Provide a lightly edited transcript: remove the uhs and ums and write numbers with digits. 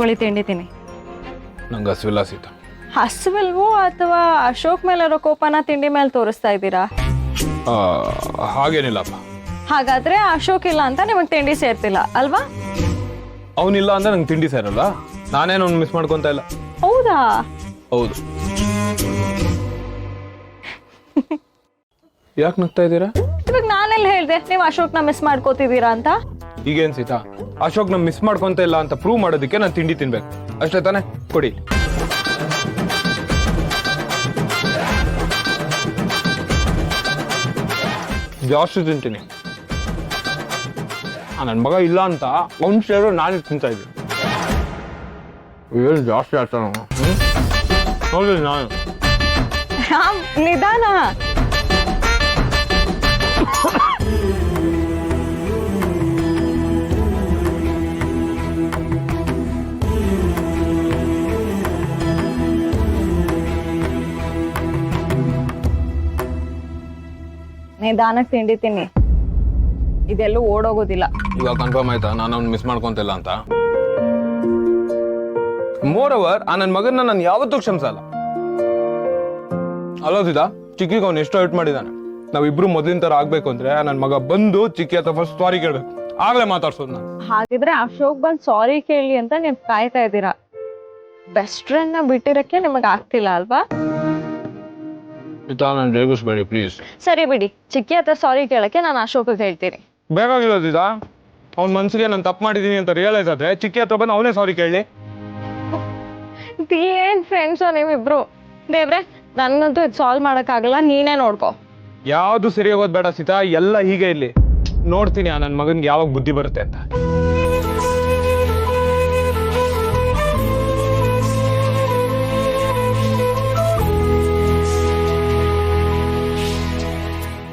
ತಗೊಳ್ಳಿ ತಿಂಡಿ ತಿನ್ನಿ. ನಂಗೆ ಹಸಿವಿಲ್ಲ ಸೀತಾ. ಹಸುವಿಲ್ವೋ ಅಥವಾ ಅಶೋಕ್ ಮೇಲೆ ಇರೋ ಕೋಪನ ತಿಂಡಿ ಮೇಲೆ ತೋರಿಸ್ತಾ ಇದ್ದೀರಾ? ಹಾಗೇನಿಲ್ಲಪ್ಪ. ಹಾಗಾದ್ರೆ ಅಶೋಕ್ ಇಲ್ಲ ಅಂತ ನಿಮಗೆ ತಿಂಡಿ ಸೇರ್ತಿಲ್ಲ ಅಲ್ವಾ? ಅವನಿಲ್ಲ ಅಂದ್ರೆ ನಂಗೆ ತಿಂಡಿ ಸೇರಲ್ಲ. ನಾನೇನು ಅವ್ನು ಮಿಸ್ ಮಾಡ್ಕೊತ ಇಲ್ಲ. ಹೌದಾ? ಹೌದು. ಯಾಕೆ ನಗ್ತಾ ಇದ್ದೀರಾ? ಇವಾಗ ನಾನೆಲ್ಲ ಹೇಳ್ದೆ ನೀವು ಅಶೋಕ್ನ ಮಿಸ್ ಮಾಡ್ಕೋತಿದ್ದೀರಾ ಅಂತ? ಈಗೇನ್ ಸೀತಾ, ಅಶೋಕ್ನ ಮಿಸ್ ಮಾಡ್ಕೊಂತ ಇಲ್ಲ ಅಂತ ಪ್ರೂವ್ ಮಾಡೋದಕ್ಕೆ ನಾನು ತಿಂಡಿ ತಿನ್ಬೇಕು ಅಷ್ಟೇ ತಾನೇ? ಕೊಡಿ. ಜಾಸ್ತಿ ತಿಂತೀನಿ. ನನ್ನ ಮಗ ಇಲ್ಲ ಅಂತ ಅವ್ನು ಸೇರೋ ನಾನೇ ತಿಂತಾ ಇದ್ದೀನಿ. ಏನು ಜಾಸ್ತಿ ಆಗ್ತಾ ನೋಡಿ ನಾನು. ನಿಧಾನ. ನಿಧಾನಕ್ಕೆ ತಿಂಡಿ ತಿನ್ನಿ, ಇದೆಲ್ಲೂ ಓಡೋಗೋದಿಲ್ಲ. ಇವಾಗ ಕನ್ಫರ್ಮ್ ಆಯ್ತಾ ನಾನು ಅವ್ನು ಮಿಸ್ ಮಾಡ್ಕೊಂತಿಲ್ಲ ಅಂತ? ಮೋರ್ ಓವರ್ ಆ ನನ್ನ ಮಗನ್ನ ನಾನು ಯಾವತ್ತೂ ಕ್ಷಮಿಸಲ್ಲ. ಅಲ್ಲೋದಿದ ಚಿಕ್ಕಿಗೆ ಅವ್ನು ಎಷ್ಟು ಹರ್ಟ್ ಮಾಡಿದಾನೆ. ನಾವಿಬ್ರು ಮೊದಲಿನ ತರ ಆಗ್ಬೇಕು ಅಂದ್ರೆ ನನ್ನ ಮಗ ಬಂದು ಚಿಕ್ಕಿ ಹತ್ರ ಫಸ್ಟ್ ಸಾರಿ ಕೇಳ್ಬೇಕು, ಆಗ್ಲೇ ಮಾತಾಡ್ಸೋದು ನಾನು. ಹಾಗಿದ್ರೆ ಅಶೋಕ್ ಬಂದು ಸಾರಿ ಕೇಳಿ ಅಂತ ನೀವು ಕಾಯ್ತಾ ಇದ್ದೀರಾ. ಬೆಸ್ಟ್ ಫ್ರೆಂಡ್ ನ ಬಿಟ್ಟಿರಕ್ಕೆ ನಿಮಗೆ ಆಗ್ತಿಲ್ಲ ಅಲ್ವಾ? ನಾನು ರೇಗಿಸ್ಬೇಡಿ ಪ್ಲೀಸ್. ಸರಿ ಬಿಡಿ, ಚಿಕ್ಕಿ ಹತ್ರ ಸಾರಿ ಕೇಳಕ್ಕೆ ನಾನು ಅಶೋಕ್ ಹೇಳ್ತೀನಿ. ಬೇಕಾಗಿರೋದಿದ ಅವ್ನ ಮನ್ಸಿಗೆ ನಾನು ತಪ್ಪು ಮಾಡಿದೀನಿ ಅಂತ ರಿಯಲೈಸ್ ಆದ್ರೆ ಚಿಕ್ಕಿ ಹತ್ರ ಬಂದು ಅವನೇ ಸಾರಿ ಕೇಳಿ. ಏನ್ ಫ್ರೆಂಡ್ಸು ನೀವಿಬ್ರು? ದೇವ್ರೆ, ನನ್ನಂತೂ ಇದು ಸಾಲ್ವ್ ಮಾಡೋಕ್ಕಾಗಲ್ಲ, ನೀನೇ ನೋಡ್ಕೋ. ಯಾವ್ದು ಸರಿ ಹೋಗೋದು ಬೇಡ ಸೀತಾ, ಎಲ್ಲ ಹೀಗೆ ಇಲ್ಲಿ ನೋಡ್ತೀನಿ ಆ ನನ್ನ ಮಗನ್ಗೆ ಯಾವಾಗ ಬುದ್ಧಿ ಬರುತ್ತೆ ಅಂತ.